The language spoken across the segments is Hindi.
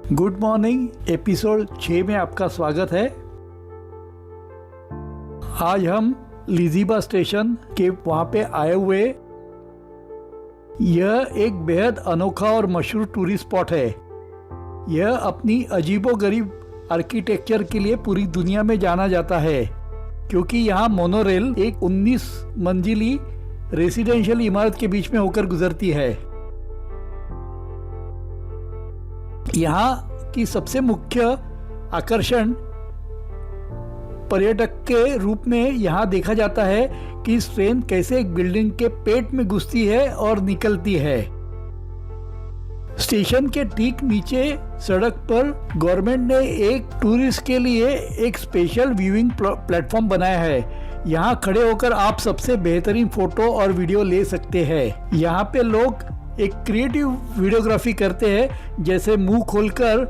गुड मॉर्निंग एपिसोड 6 में आपका स्वागत है। आज हम लिजिबा स्टेशन के वहाँ पे आए हुए। यह एक बेहद अनोखा और मशहूर टूरिस्ट स्पॉट है। यह अपनी अजीबोगरीब आर्किटेक्चर के लिए पूरी दुनिया में जाना जाता है, क्योंकि यहाँ मोनोरेल एक 19 मंजिली रेसिडेंशियल इमारत के बीच में होकर गुजरती है। यहाँ की सबसे मुख्य आकर्षण पर्यटक के रूप में यहाँ देखा जाता है कि इस ट्रेन कैसे एक बिल्डिंग के पेट में घुसती है और निकलती है। स्टेशन के ठीक नीचे सड़क पर गवर्नमेंट ने एक टूरिस्ट के लिए एक स्पेशल व्यूइंग प्लेटफॉर्म बनाया है। यहाँ खड़े होकर आप सबसे बेहतरीन फोटो और वीडियो ले सकते हैं। यहाँ पे लोग एक क्रिएटिव वीडियोग्राफी करते हैं, जैसे मुंह खोलकर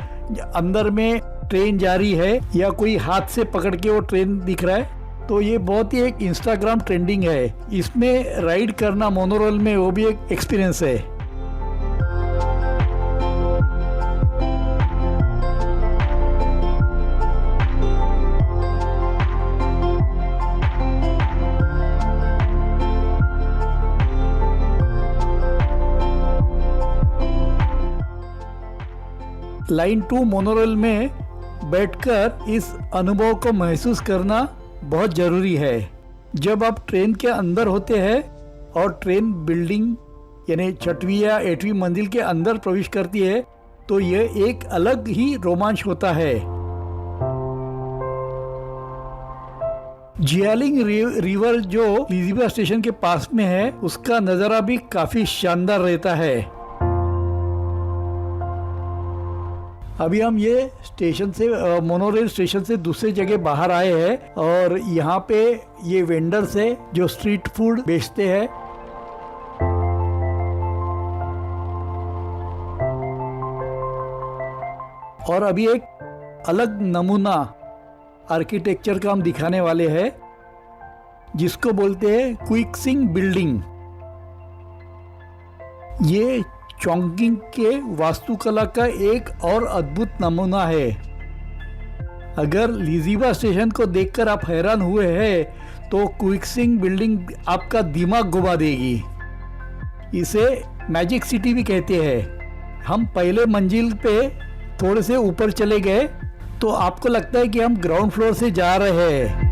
अंदर में ट्रेन जा रही है या कोई हाथ से पकड़ के वो ट्रेन दिख रहा है। तो ये बहुत ही एक इंस्टाग्राम ट्रेंडिंग है। इसमें राइड करना मोनोरेल में वो भी एक एक्सपीरियंस है। लाइन 2 मोनोरेल में बैठकर इस अनुभव को महसूस करना बहुत ज़रूरी है। जब आप ट्रेन के अंदर होते हैं और ट्रेन बिल्डिंग यानी 6वीं या 8वीं मंजिल के अंदर प्रवेश करती है, तो यह एक अलग ही रोमांच होता है। जियालिंग रिवर जो लिजिबा स्टेशन के पास में है, उसका नज़ारा भी काफ़ी शानदार रहता है। अभी हम ये स्टेशन से मोनोरेल स्टेशन से दूसरी जगह बाहर आए हैं और यहाँ पे ये वेंडर्स है जो स्ट्रीट फूड बेचते हैं। और अभी एक अलग नमूना आर्किटेक्चर का हम दिखाने वाले हैं, जिसको बोलते हैं क्विक्सिंग बिल्डिंग। ये चोंगकिंग के वास्तुकला का एक और अद्भुत नमूना है। अगर लिजिबा स्टेशन को देखकर आप हैरान हुए हैं, तो क्विक्सिंग बिल्डिंग आपका दिमाग घुमा देगी। इसे मैजिक सिटी भी कहते हैं। हम पहले मंजिल पे थोड़े से ऊपर चले गए तो आपको लगता है कि हम ग्राउंड फ्लोर से जा रहे हैं,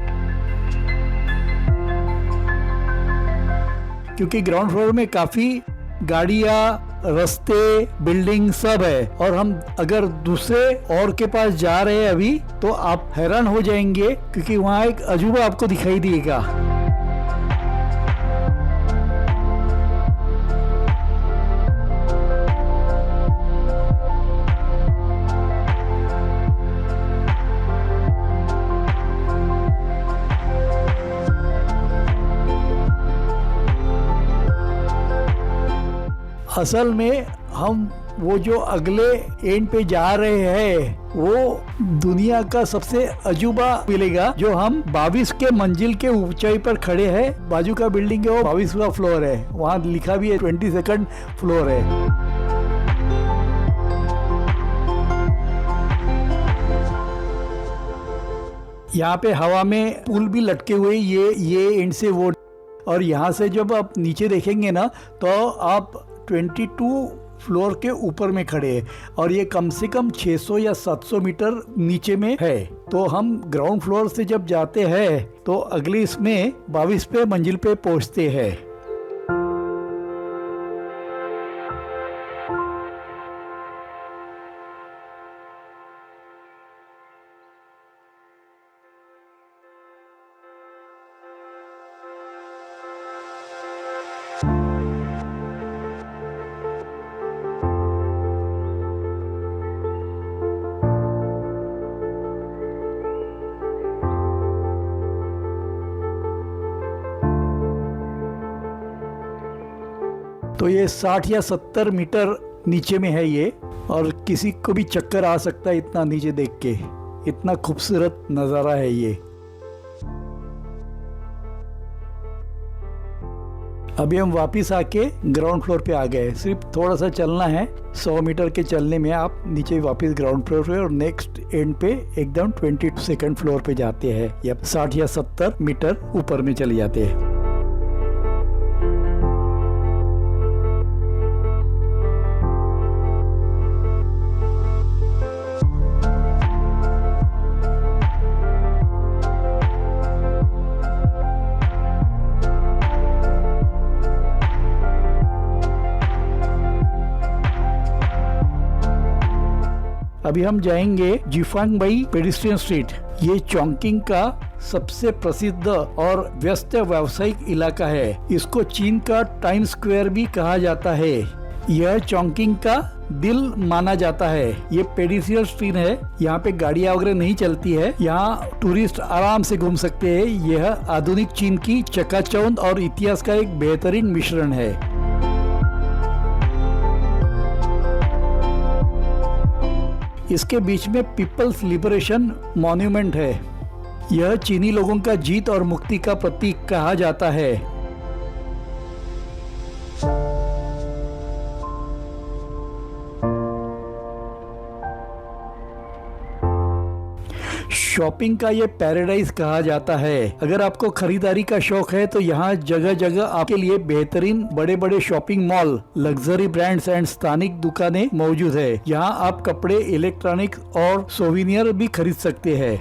क्योंकि ग्राउंड फ्लोर में काफी गाड़ियाँ, रास्ते, बिल्डिंग सब है। और हम अगर दूसरे और के पास जा रहे हैं अभी, तो आप हैरान हो जाएंगे, क्योंकि वहाँ एक अजूबा आपको दिखाई देगा। असल में हम वो जो अगले एंड पे जा रहे हैं, वो दुनिया का सबसे अजूबा मिलेगा, जो हम 22 के मंजिल के ऊंचाई पर खड़े हैं। बाजू का बिल्डिंग है वो 22वां फ्लोर है, वहाँ लिखा भी है 22nd फ्लोर है। यहाँ पे हवा में पुल भी लटके हुए, ये एंड से वो। और यहाँ से जब आप नीचे देखेंगे ना, तो आप 22 फ्लोर के ऊपर में खड़े हैं और ये कम से कम 600 या 700 मीटर नीचे में है। तो हम ग्राउंड फ्लोर से जब जाते हैं तो अगली इसमें 22 पे मंजिल पे पहुंचते हैं। तो ये 60 या 70 मीटर नीचे में है ये, और किसी को भी चक्कर आ सकता है इतना नीचे देख के। इतना खूबसूरत नज़ारा है ये। अभी हम वापस आके ग्राउंड फ्लोर पे आ गए। सिर्फ थोड़ा सा चलना है, 100 मीटर के चलने में आप नीचे वापस ग्राउंड फ्लोर पे और नेक्स्ट एंड पे एकदम 22nd फ्लोर पे जाते हैं, या 60 या 70 मीटर ऊपर में चले जाते हैं। अभी हम जाएंगे जिफांगबाई पेडिस्ट्रियन स्ट्रीट। ये चोंगकिंग का सबसे प्रसिद्ध और व्यस्त व्यावसायिक इलाका है। इसको चीन का टाइम स्क्वायर भी कहा जाता है। यह चोंगकिंग का दिल माना जाता है। ये पेडिस्ट्रियन स्ट्रीट है, यहाँ पे गाड़ियाँ वगैरह नहीं चलती है। यहाँ टूरिस्ट आराम से घूम सकते हैं। यह आधुनिक चीन की चकाचौंध और इतिहास का एक बेहतरीन मिश्रण है। इसके बीच में पीपल्स लिबरेशन मॉन्यूमेंट है। यह चीनी लोगों का जीत और मुक्ति का प्रतीक कहा जाता है। शॉपिंग का ये पैराडाइज कहा जाता है। अगर आपको खरीदारी का शौक है तो यहाँ जगह जगह आपके लिए बेहतरीन बड़े बड़े shopping mall, luxury brands and स्थानिक दुकानें मौजूद है। यहाँ आप कपड़े, इलेक्ट्रॉनिक्स और सोविनियर भी खरीद सकते हैं।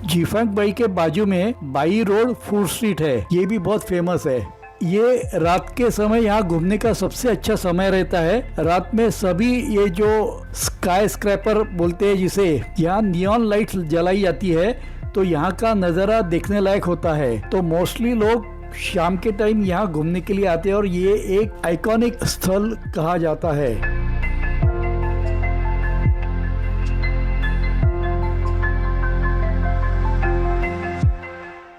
जिफांगबाई के बाजू में बाई रोड फूड स्ट्रीट है। ये भी बहुत फेमस है। ये रात के समय यहाँ घूमने का सबसे अच्छा समय रहता है। रात में सभी ये जो स्काई स्क्रैपर बोलते हैं जिसे, यहाँ नियॉन लाइट्स जलाई जाती है, तो यहाँ का नज़ारा देखने लायक होता है। तो मोस्टली लोग शाम के टाइम यहाँ घूमने के लिए आते हैं और ये एक आइकॉनिक स्थल कहा जाता है।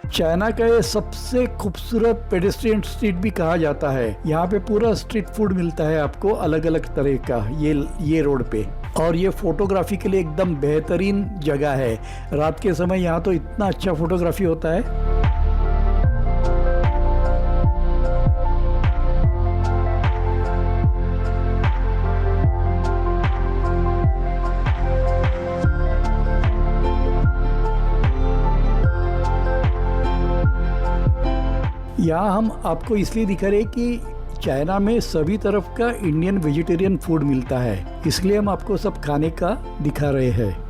चाइना का ये सबसे खूबसूरत पेडेस्ट्रियन स्ट्रीट भी कहा जाता है। यहाँ पे पूरा स्ट्रीट फूड मिलता है आपको अलग अलग तरह का ये रोड पे। और ये फोटोग्राफी के लिए एकदम बेहतरीन जगह है। रात के समय यहाँ तो इतना अच्छा फोटोग्राफी होता है। यहाँ हम आपको इसलिए दिखा रहे कि चाइना में सभी तरफ का इंडियन वेजिटेरियन फूड मिलता है, इसलिए हम आपको सब खाने का दिखा रहे हैं।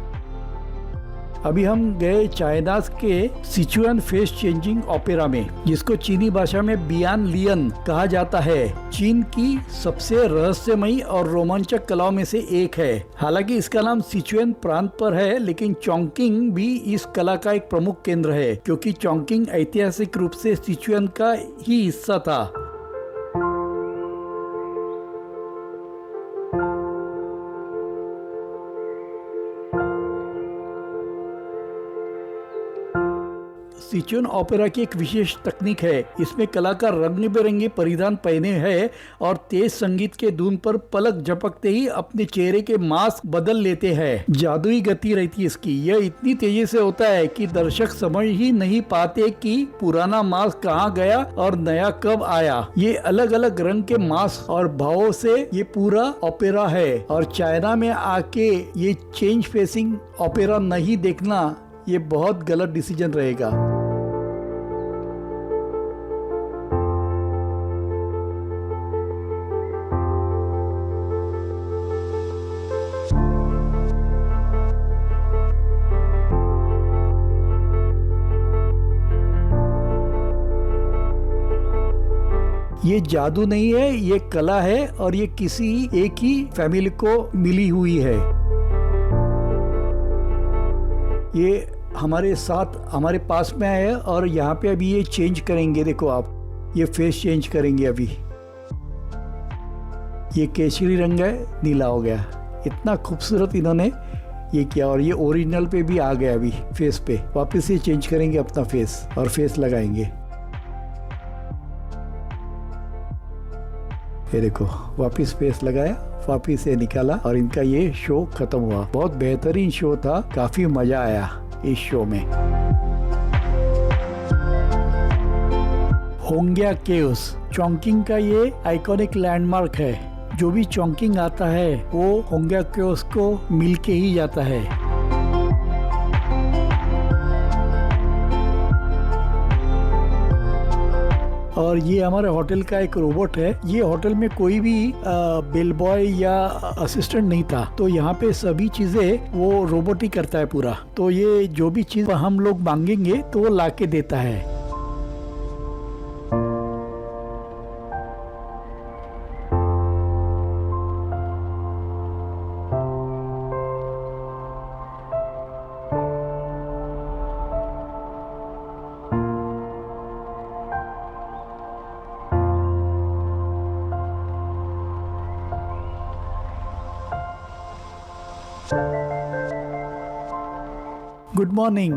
अभी हम गए चाइना के सिचुआन फेस चेंजिंग ओपेरा में, जिसको चीनी भाषा में बियान लियन कहा जाता है। चीन की सबसे रहस्यमयी और रोमांचक कलाओं में से एक है। हालांकि इसका नाम सिचुआन प्रांत पर है, लेकिन चोंगकिंग भी इस कला का एक प्रमुख केंद्र है, क्योंकि चोंगकिंग ऐतिहासिक रूप से सिचुआन का ही हिस्सा था। सिचुआन ओपेरा की एक विशेष तकनीक है। इसमें कलाकार रंग बिरंगे परिधान पहने हैं और तेज संगीत के धुन पर पलक झपकते ही अपने चेहरे के मास्क बदल लेते हैं। जादुई गति रहती है इसकी। यह इतनी तेजी से होता है कि दर्शक समझ ही नहीं पाते कि पुराना मास्क कहाँ गया और नया कब आया। ये अलग अलग रंग के मास्क और भावों से ये पूरा ओपेरा है। और चाइना में आके ये चेंज फेसिंग ओपेरा नहीं देखना, ये बहुत गलत डिसीजन रहेगा। ये जादू नहीं है, ये कला है और ये किसी एक ही फैमिली को मिली हुई है। ये हमारे साथ हमारे पास में है और यहाँ पे अभी ये चेंज करेंगे। देखो आप, ये फेस चेंज करेंगे अभी। ये केसरी रंग है, नीला हो गया। इतना खूबसूरत इन्होंने ये किया और ये ओरिजिनल पे भी आ गया अभी फेस पे। वापस से चेंज करेंगे अपना फेस और फेस लगाएंगे। ये देखो वापस फेस लगाया, वापस से निकाला और इनका ये शो खत्म हुआ। बहुत बेहतरीन शो था, काफी मजा आया इस शो में। होंग्या केव्स चोंगकिंग का ये आइकॉनिक लैंडमार्क है। जो भी चोंगकिंग आता है वो होंग्या केव्स को मिल के ही जाता है। और ये हमारे होटल का एक रोबोट है। ये होटल में कोई भी बेल बॉय या असिस्टेंट नहीं था, तो यहाँ पे सभी चीजें वो रोबोट ही करता है पूरा। तो ये जो भी चीज हम लोग मांगेंगे तो वो ला के देता है। Good morning.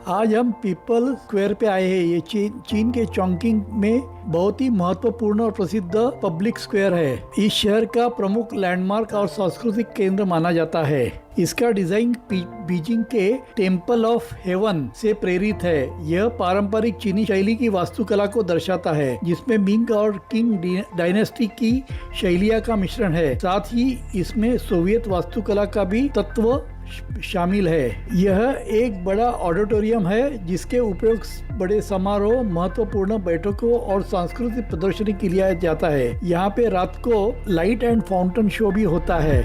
आज हम पीपल स्क्वायर पे आए हैं। ये चीन के चोंगकिंग में बहुत ही महत्वपूर्ण और प्रसिद्ध पब्लिक स्क्वायर है। इस शहर का प्रमुख लैंडमार्क और सांस्कृतिक केंद्र माना जाता है। इसका डिजाइन बीजिंग के टेम्पल ऑफ हेवन से प्रेरित है। यह पारंपरिक चीनी शैली की वास्तुकला को दर्शाता है, जिसमें मिंग और किंग डायनेस्टी की शैलियों का मिश्रण है। साथ ही इसमें सोवियत वास्तुकला का भी तत्व शामिल है। यह एक बड़ा ऑडिटोरियम है जिसके उपयोग बड़े समारोह, महत्वपूर्ण बैठकों और सांस्कृतिक प्रदर्शनी के लिए जाता है। यहाँ पे रात को लाइट एंड फाउंटेन शो भी होता है।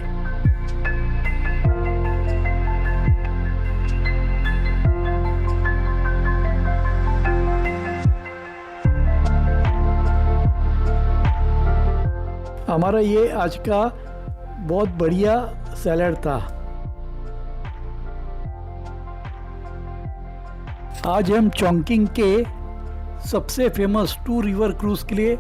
हमारा ये आज का बहुत बढ़िया सैलेड था। आज हम चोंगकिंग के सबसे फेमस 2 रिवर क्रूज के लिए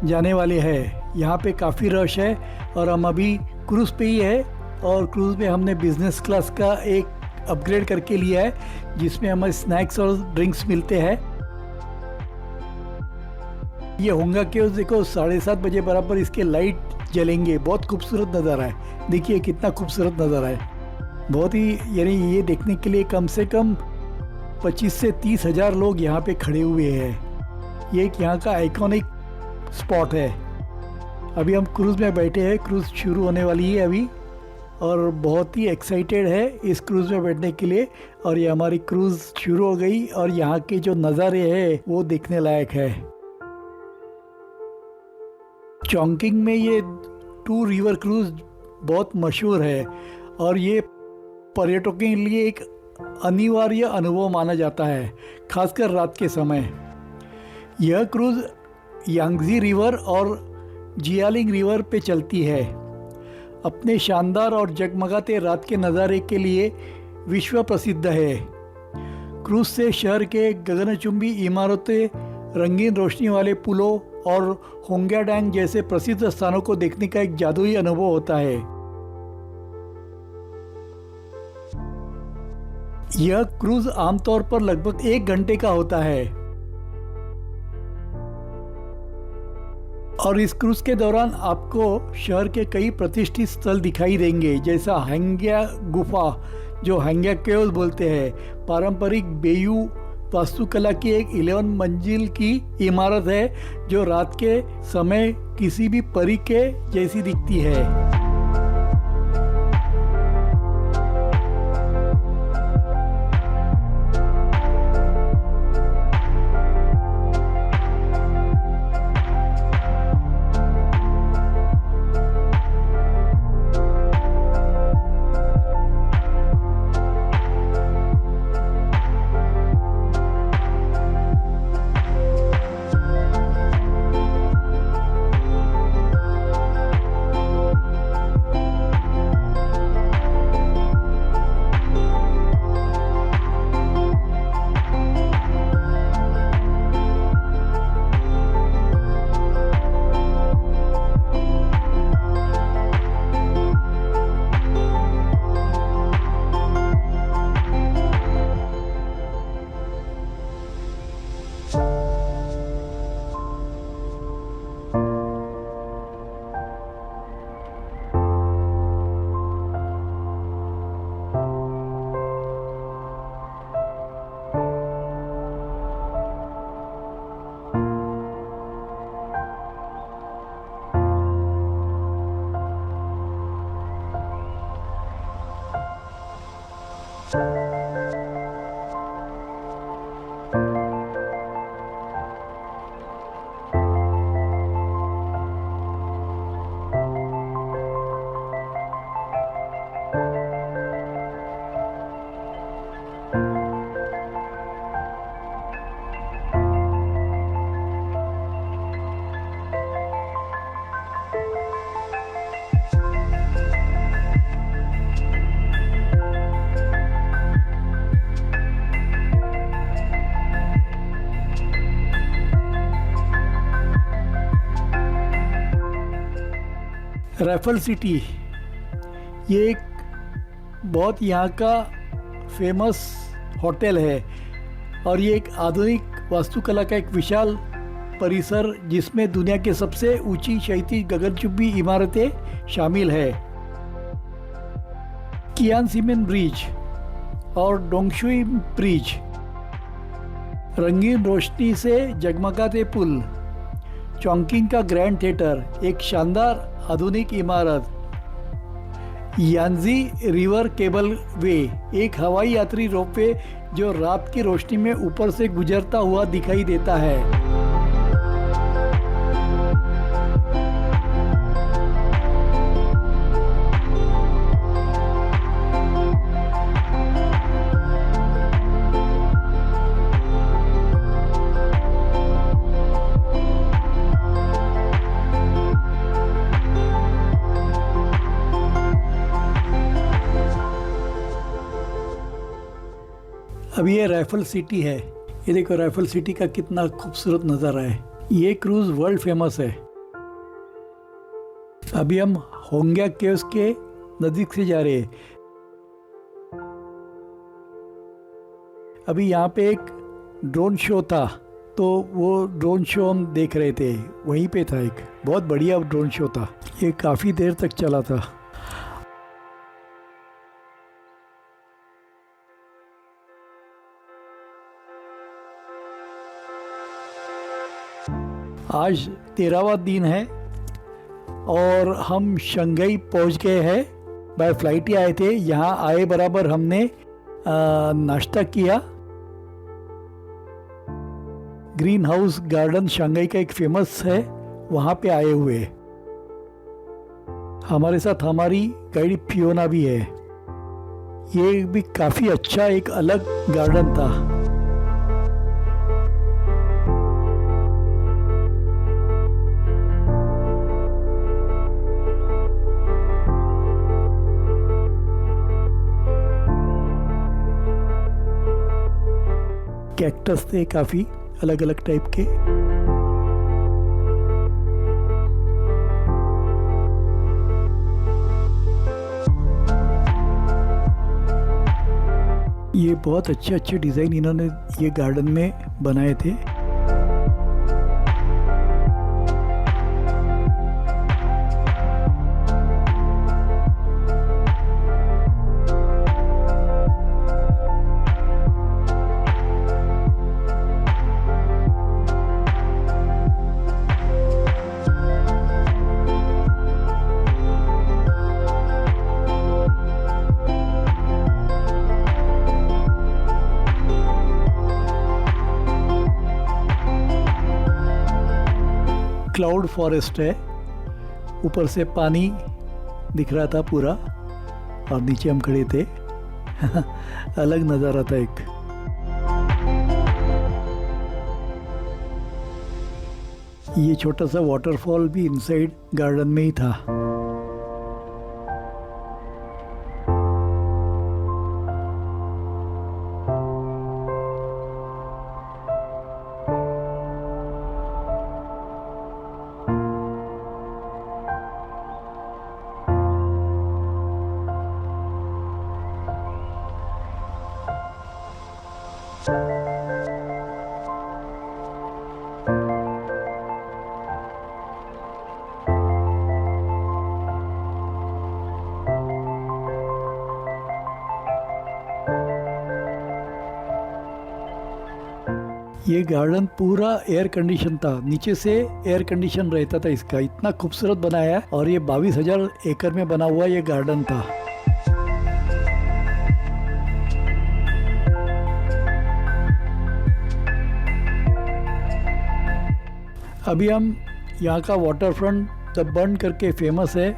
जाने वाले हैं। यहाँ पे काफ़ी रश है और हम अभी क्रूज पे ही है। और क्रूज में हमने बिजनेस क्लास का एक अपग्रेड करके लिया है, जिसमें हमें स्नैक्स और ड्रिंक्स मिलते हैं। ये होंगा केव्स देखो, 7:30 बजे बराबर इसके लाइट जलेंगे। बहुत खूबसूरत नज़ारा है। देखिए कितना खूबसूरत नज़ारा है। बहुत ही, यानी ये देखने के लिए कम से कम 25 से 30 हज़ार लोग यहाँ पे खड़े हुए हैं। ये एक यहाँ का आइकॉनिक स्पॉट है। अभी हम क्रूज़ में बैठे हैं। क्रूज़ शुरू होने वाली है अभी और बहुत ही एक्साइटेड है इस क्रूज़ में बैठने के लिए। और ये हमारी क्रूज़ शुरू हो गई और यहाँ के जो नज़ारे हैं वो देखने लायक है। चोंगकिंग में ये 2 रिवर क्रूज़ बहुत मशहूर है और ये पर्यटकों के लिए एक अनिवार्य अनुभव माना जाता है, खासकर रात के समय। यह क्रूज यांगजी रिवर और जियालिंग रिवर पे चलती है। अपने शानदार और जगमगाते रात के नज़ारे के लिए विश्व प्रसिद्ध है। क्रूज से शहर के गगनचुंबी इमारतें, रंगीन रोशनी वाले पुलों और होंग्याडैंग जैसे प्रसिद्ध स्थानों को देखने का एक जादुई अनुभव होता है। यह क्रूज आमतौर पर लगभग 1 घंटे का होता है और इस क्रूज के दौरान आपको शहर के कई प्रतिष्ठित स्थल दिखाई देंगे, जैसा हांग्या गुफा, जो हांग्या केव्स बोलते हैं। पारंपरिक बेयू वास्तुकला की एक 11 मंजिल की इमारत है जो रात के समय किसी भी परी के जैसी दिखती है। राइफल सिटी ये एक बहुत यहाँ का फेमस होटल है और ये एक आधुनिक वास्तुकला का एक विशाल परिसर जिसमें दुनिया के सबसे ऊंची क्षैतिज गगनचुंबी इमारतें शामिल है। कियान सीमेन ब्रिज और डोंगशुई ब्रिज, रंगीन रोशनी से जगमगाते पुल, चॉन्किंग का ग्रैंड थिएटर, एक शानदार आधुनिक इमारत, यांजी रिवर केबल वे, एक हवाई यात्री रोपवे जो रात की रोशनी में ऊपर से गुजरता हुआ दिखाई देता है। अभी ये राइफल सिटी है। ये देखो राइफल सिटी का कितना खूबसूरत नज़ारा है। ये क्रूज वर्ल्ड फेमस है। अभी हम होंग्या केव्स के नज़दीक से जा रहे हैं। अभी यहाँ पे एक ड्रोन शो था, तो वो ड्रोन शो हम देख रहे थे। वहीं पे था एक बहुत बढ़िया ड्रोन शो था। ये काफ़ी देर तक चला था। आज 13वां दिन है और हम शंघाई पहुंच गए हैं। बाय फ्लाइट ही आए थे। यहाँ आए बराबर हमने नाश्ता किया। ग्रीन हाउस गार्डन शंघाई का एक फेमस है, वहाँ पे आए हुए। हमारे साथ हमारी गाइड फियोना भी है। ये भी काफ़ी अच्छा एक अलग गार्डन था। कैक्टस थे काफ़ी अलग अलग टाइप के। ये बहुत अच्छे अच्छे डिज़ाइन इन्होंने ये गार्डन में बनाए थे। क्लाउड फॉरेस्ट है, ऊपर से पानी दिख रहा था पूरा और नीचे हम खड़े थे। अलग नज़ारा था एक। ये छोटा सा वाटरफॉल भी इनसाइड गार्डन में ही था। ये गार्डन पूरा एयर कंडीशन था, नीचे से एयर कंडीशन रहता था इसका। इतना खूबसूरत बनाया है और ये 22,000 एकड़ में बना हुआ ये गार्डन था। अभी हम यहाँ का वाटर फ्रंट द बर्न करके फेमस है,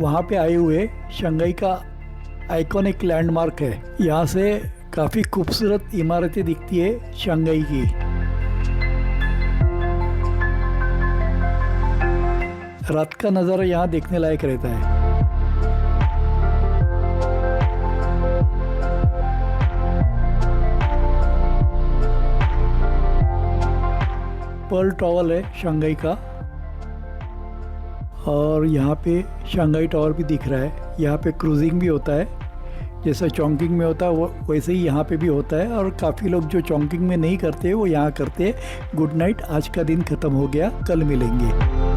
वहाँ पे आए हुए शंघाई का आइकॉनिक लैंडमार्क है। यहाँ से काफ़ी खूबसूरत इमारतें दिखती है शंघाई की। रात का नज़ारा यहाँ देखने लायक रहता है। पर्ल टावर है शंघाई का, और यहाँ पे शंघाई टावर भी दिख रहा है। यहाँ पे क्रूजिंग भी होता है, जैसा चोंगकिंग में होता है वो वैसे ही यहाँ पे भी होता है। और काफ़ी लोग जो चोंगकिंग में नहीं करते वो यहाँ करते हैं। गुड नाइट, आज का दिन ख़त्म हो गया, कल मिलेंगे।